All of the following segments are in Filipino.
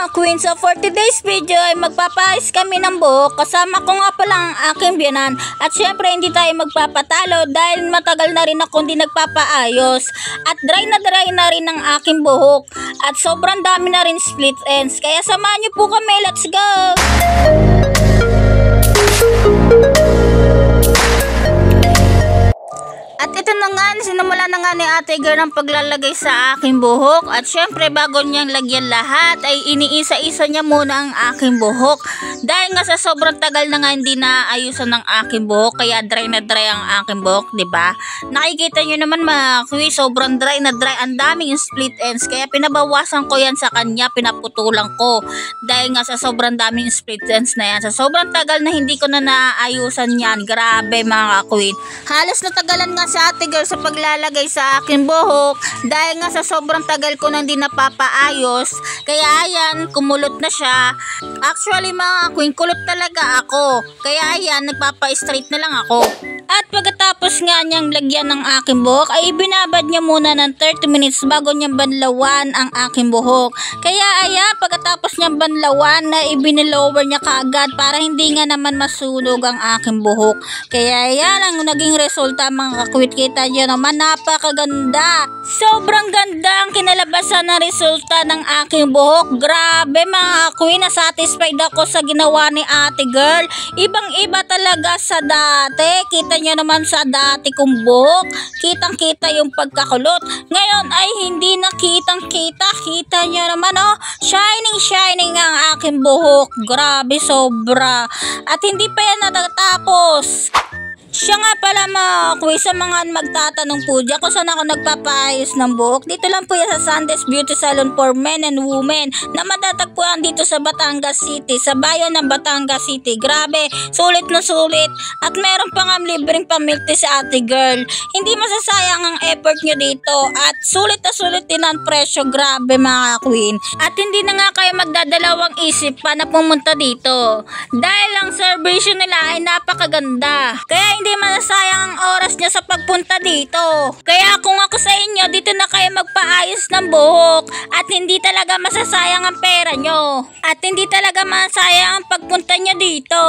mga queen, so for today's video ay magpapaayos kami ng buhok. Kasama ko nga pala ang aking biyanan. At syempre hindi tayo magpapatalo dahil matagal na rin ako hindi nagpapaayos. At dry na rin ang aking buhok. At sobrang dami na rin split ends. Kaya samahan niyo po kami, let's go! At ito na nga, sinumula na nga ni Ate Girl ang paglalagay sa aking buhok. At syempre bago niyang lagyan lahat ay iniisa-isa niya muna ang aking buhok. Dahil nga sa sobrang tagal na nga hindi naayusan ng aking buhok, kaya dry na dry ang aking buhok, 'di ba? Nakikita niyo naman mga kuwi, sobrang dry na dry, ang daming split ends. Kaya pinabawasan ko yan sa kanya, pinaputulan ko. Dahil nga sa sobrang daming split ends na yan, sa sobrang tagal na hindi ko na naayusan yan. Grabe mga kuwi. Halos natagalan nga sa Ate Girl sa paglalagay sa aking buhok dahil nga sa sobrang tagal ko nang di napapaayos. Kaya ayan, kumulot na siya. Actually mga queen, kulot talaga ako. Kaya ayan, nagpapa-straight na lang ako. At pagkatapos nga niyang lagyan ng aking buhok ay ibinabad niya muna ng 30 minutes bago niyang banlawan ang aking buhok. Kaya ayan, pagkatapos niyang banlawan na ibinilower niya kaagad para hindi nga naman masunog ang aking buhok. Kaya ayan ang naging resulta mga kakwit. Kita niyo naman, napakaganda. Sobrang ganda ang kinalabasan ng resulta ng aking buhok. Grabe mga kakwit, na-satisfied ako sa ginawa ni Ate Girl. Ibang iba talaga sa dati. Kita niyo naman sa dati kong buhok, kitang-kita yung pagkakulot. Ngayon ay hindi na kitang-kita. Kita niyo naman oh, shining ang aking buhok. Grabe sobra. At hindi pa yan natatapos. Siya nga pala mga kuwi, sa mga magtatanong po diyan kung saan ako nagpapaayos ng buhok. Dito lang po yan sa Sandes Beauty Salon for Men and Women na matatagpuan dito sa Batangas City, sa bayan ng Batangas City. Grabe, sulit na sulit. At meron pa nga libreng pamilti sa Ate Girl. Hindi masasayang ang effort nyo dito. At sulit na sulit din ang presyo. Grabe mga queen. At hindi na nga kayo magdadalawang isip pa na pumunta dito. Dahil ang service nila ay napakaganda. Kaya hindi masasayang ang oras niya sa pagpunta dito. Kaya kung ako sa inyo, dito na kayo magpaayos ng buhok at hindi talaga masasayang ang pera nyo. At hindi talaga masasayang ang pagpunta nyo dito.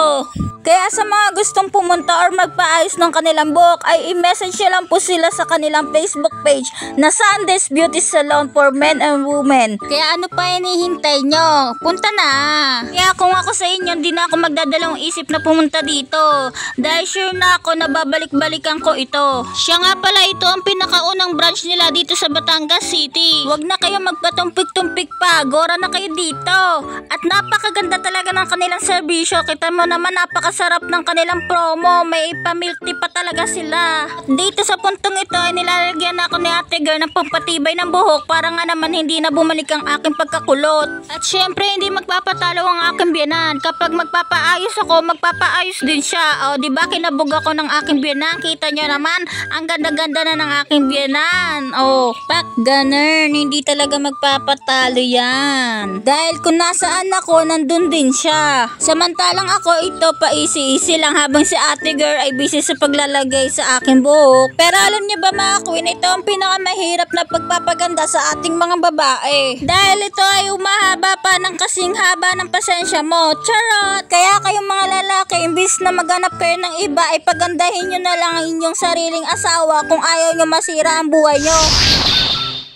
Kaya sa mga gustong pumunta or magpaayos ng kanilang buhok ay i-message nyo lang po sila sa kanilang Facebook page na Sandes Beauty Salon for Men and Women. Kaya ano pa hinihintay nyo? Punta na! Kaya kung ako sa inyo, hindi na ako magdadalawang isip na pumunta dito. Dahil sure na ako na babalik-balikan ko ito. Siya nga pala, ito ang pinakaunang branch nila dito sa Batangas City. Huwag na kayo magpatumpik-tumpik pa. Gora na kayo dito. At napakaganda talaga ng kanilang serbisyo. Kita mo naman, napakasarap ng kanilang promo. May pamilti pa talaga sila. Dito sa puntong ito ay nilalagyan ako ni Ate Girl ng pampatibay ng buhok para nga naman hindi na bumalik ang aking pagkakulot. At syempre hindi magpapatalo ang aking biyanan. Kapag magpapaayos ako, magpapaayos din siya. O diba, kinabog ako ng aking biyanan. Kita nyo naman, ang ganda-ganda na ng aking biyanan. O, pak ganun, hindi talaga magpapatalo yan. Dahil kung nasaan ako, nandun din siya. Samantalang ako, ito pa easy lang habang si Ate Girl ay busy sa paglalagay sa aking buhok. Pero alam niyo ba mga queen, ito ang pinakamahirap na pagpapaganda sa ating mga babae. Dahil ito ay umahaba pa ng kasing haba ng pasensya mo. Charot! Kaya kayong mga lalaki, imbis na maghanap kayo ng iba, ay pagandahin nyo na lang ang inyong sariling asawa kung ayaw nyo masira ang buhay nyo.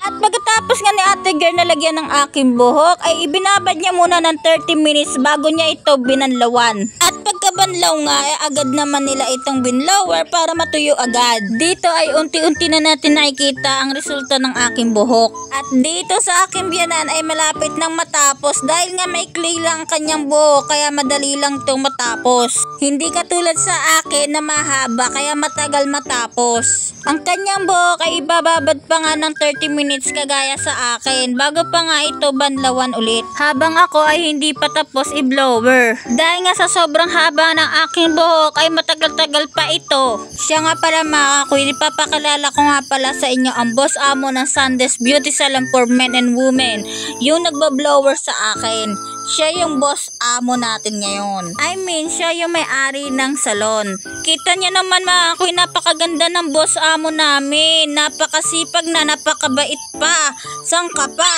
At pagkatapos nga ni Ate Girl na lagyan ng aking buhok, ay ibinabad niya muna ng 30 minutes bago niya ito binanlawan. At pagkabanlaw nga, ay agad naman nila itong binlower para matuyo agad. Dito ay unti-unti na natin nakikita ang resulta ng aking buhok. At dito sa aking biyanan ay malapit nang matapos dahil nga maikli lang kanyang buhok, kaya madali lang itong matapos. Hindi katulad sa akin na mahaba, kaya matagal matapos. Ang kanyang buhok ay ibababad pa nga ng 30 minutes kagaya sa akin bago pa nga ito banlawan ulit. Habang ako ay hindi pa tapos i-blower. Dahil nga sa sobrang haba ng aking buhok ay matagal-tagal pa ito. Siya nga pala mga kuy, ipapakilala ko nga pala sa inyo ang boss amo ng Sandes Beauty Salon for Men and Women. Yung nagba-blower sa akin. Siya yung boss amo natin ngayon. I mean, siya yung may-ari ng salon. Kita niya naman mga kuy, napakaganda ng boss amo namin. Napakasipag na, napakabait pa. Saan ka pa?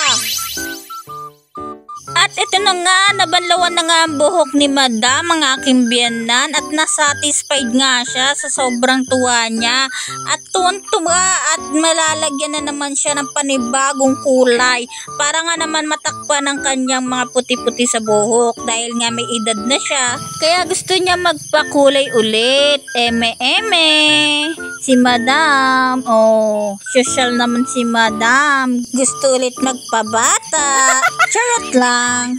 At ito na nga, nabanlawan na nga ang buhok ni Madam, ang aking biyanan, at nasatisfied nga siya sa sobrang tuwa niya. At tuwan-tuwa at malalagyan na naman siya ng panibagong kulay para nga naman matakpan ang kanyang mga puti-puti sa buhok dahil nga may edad na siya. Kaya gusto niya magpakulay ulit. Eme-eme. Si Madam, oh, social naman si Madam. Gusto ulit magpabata. Charot lang.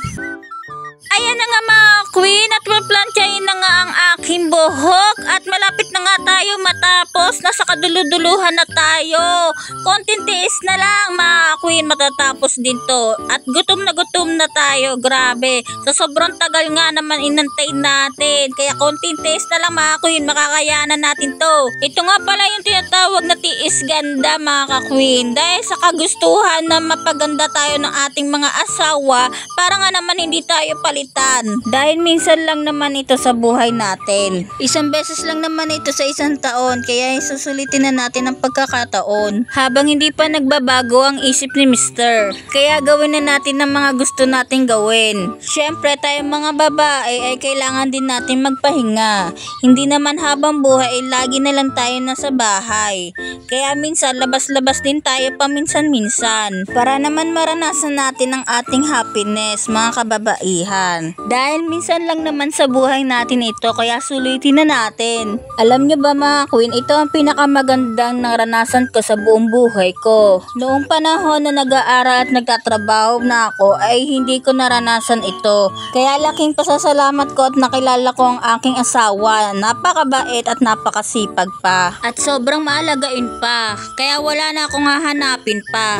Ayan na nga mga queen, at maplantyahin na nga ang aking buhok at malapit na nga tayo matapos. Nasa kaduluduluhan na tayo. Konting tiis na lang mga queen, matatapos din to. At gutom na tayo, grabe. Sa sobrang tagal nga naman inantay natin. Kaya konting tiis na lang mga queen, makakayanan natin to. Ito nga pala yung tinatawag na tiis ganda mga queen. Dahil sa kagustuhan na mapaganda tayo ng ating mga asawa, para nga naman hindi tayo palitan. Dahil minsan lang naman ito sa buhay natin. Isang beses lang naman ito sa isang taon, kaya susulitin na natin ang pagkakataon. Habang hindi pa nagbabago ang isip ni Mr. Kaya gawin na natin ang mga gusto nating gawin. Siyempre tayong mga babae ay kailangan din natin magpahinga. Hindi naman habang buhay ay lagi na lang tayo nasa bahay. Kaya minsan labas-labas din tayo paminsan-minsan. Para naman maranasan natin ang ating happiness mga kababaihan. Dahil minsan lang naman sa buhay natin ito, kaya sulitin na natin. Alam nyo ba mga queen, ito ang pinakamagandang naranasan ko sa buong buhay ko. Noong panahon na nag-aaral at nagtatrabaho na ako ay hindi ko naranasan ito. Kaya laking pasasalamat ko at nakilala ko ang aking asawa. Napakabait at napakasipag pa. At sobrang maalagain pa. Kaya wala na akong hahanapin pa.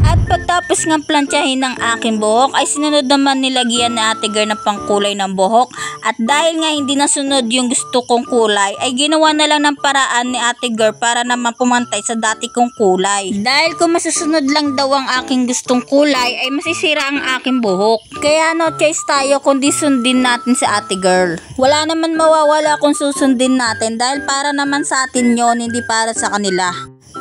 At pagtapos ng plantyahin ng aking buhok ay sinunod naman nilagyan ni Ate Girl ng pangkulay ng buhok. At dahil nga hindi nasunod yung gusto kong kulay ay ginawa na lang ng paraan ni Ate Girl para naman pumantay sa dati kong kulay. Dahil kung masusunod lang daw ang aking gustong kulay ay masisira ang aking buhok. Kaya no choice tayo kundi sundin natin si Ate Girl. Wala naman mawawala kung susundin natin dahil para naman sa atin yon, hindi para sa kanila.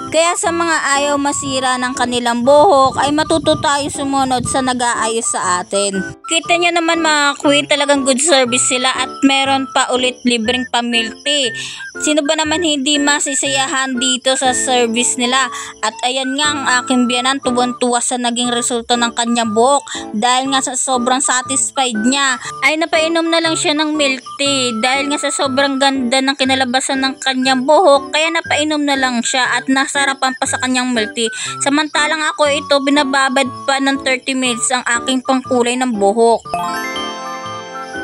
Kaya sa mga ayaw masira ng kanilang buhok ay matuto tayo sumunod sa nag-aayos sa atin. Kita nyo naman mga queen, talagang good service sila at meron pa ulit libreng pa-milk tea. Sino ba naman hindi masisiyahan dito sa service nila? At ayan nga ang aking biyanan, tuwan-tuwa sa naging resulta ng kanyang buhok. Dahil nga sa sobrang satisfied niya ay napainom na lang siya ng milk tea. Dahil nga sa sobrang ganda ng kinalabasan ng kanyang buhok, kaya napainom na lang siya at nasarapan pa sa kanyang milk tea. Samantalang ako ito binababad pa ng 30 minutes ang aking pangkulay ng buhok.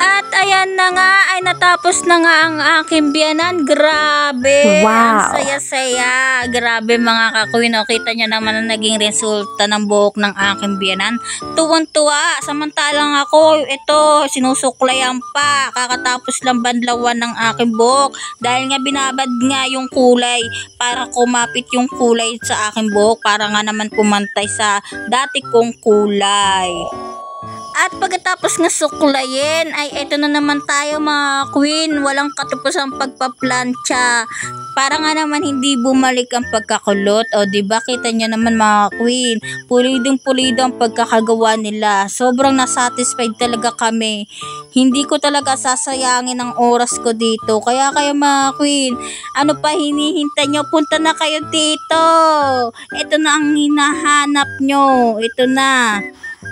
At ayan na nga ay natapos na nga ang aking biyanan. Grabe, wow. Ang saya-saya. Grabe mga kakuin, kita nyo naman ang naging resulta ng buhok ng aking biyanan. Tuwang-tuwa, samantalang ako ito sinusuklayan pa. Kakatapos lang banlawan ng aking buhok dahil nga binabad nga yung kulay para kumapit yung kulay sa aking buhok para nga naman pumantay sa dati kong kulay. At pagkatapos nga suklayin ay ito na naman tayo mga queen, walang katapusang pagpaplantsa para nga naman hindi bumalik ang pagkakulot. O diba kita nyo naman mga queen, pulidong-pulido ang pagkakagawa nila. Sobrang nasatisfied talaga kami. Hindi ko talaga sasayangin ang oras ko dito. Kaya kayo mga queen, ano pa hinihintay nyo? Punta na kayo dito. Ito na ang hinahanap nyo. Ito na.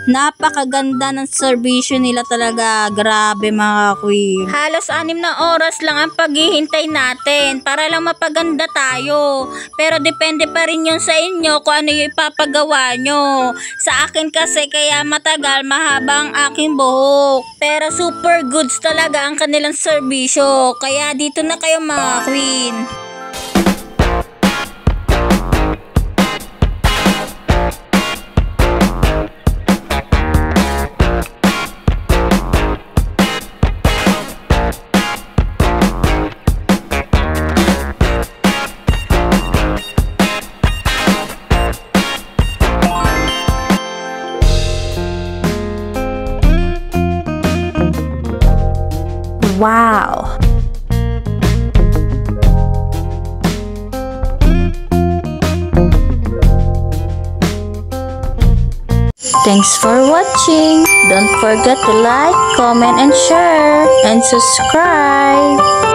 Napakaganda ng serbisyo nila talaga. Grabe mga queen. Halos 6 na oras lang ang paghihintay natin para lang mapaganda tayo. Pero depende pa rin yun sa inyo kung ano yung ipapagawa nyo. Sa akin kasi kaya matagal, mahaba ang aking buhok. Pero super goods talaga ang kanilang serbisyo. Kaya dito na kayo mga queen. Wow! Thanks for watching. Don't forget to like, comment, and share, and subscribe.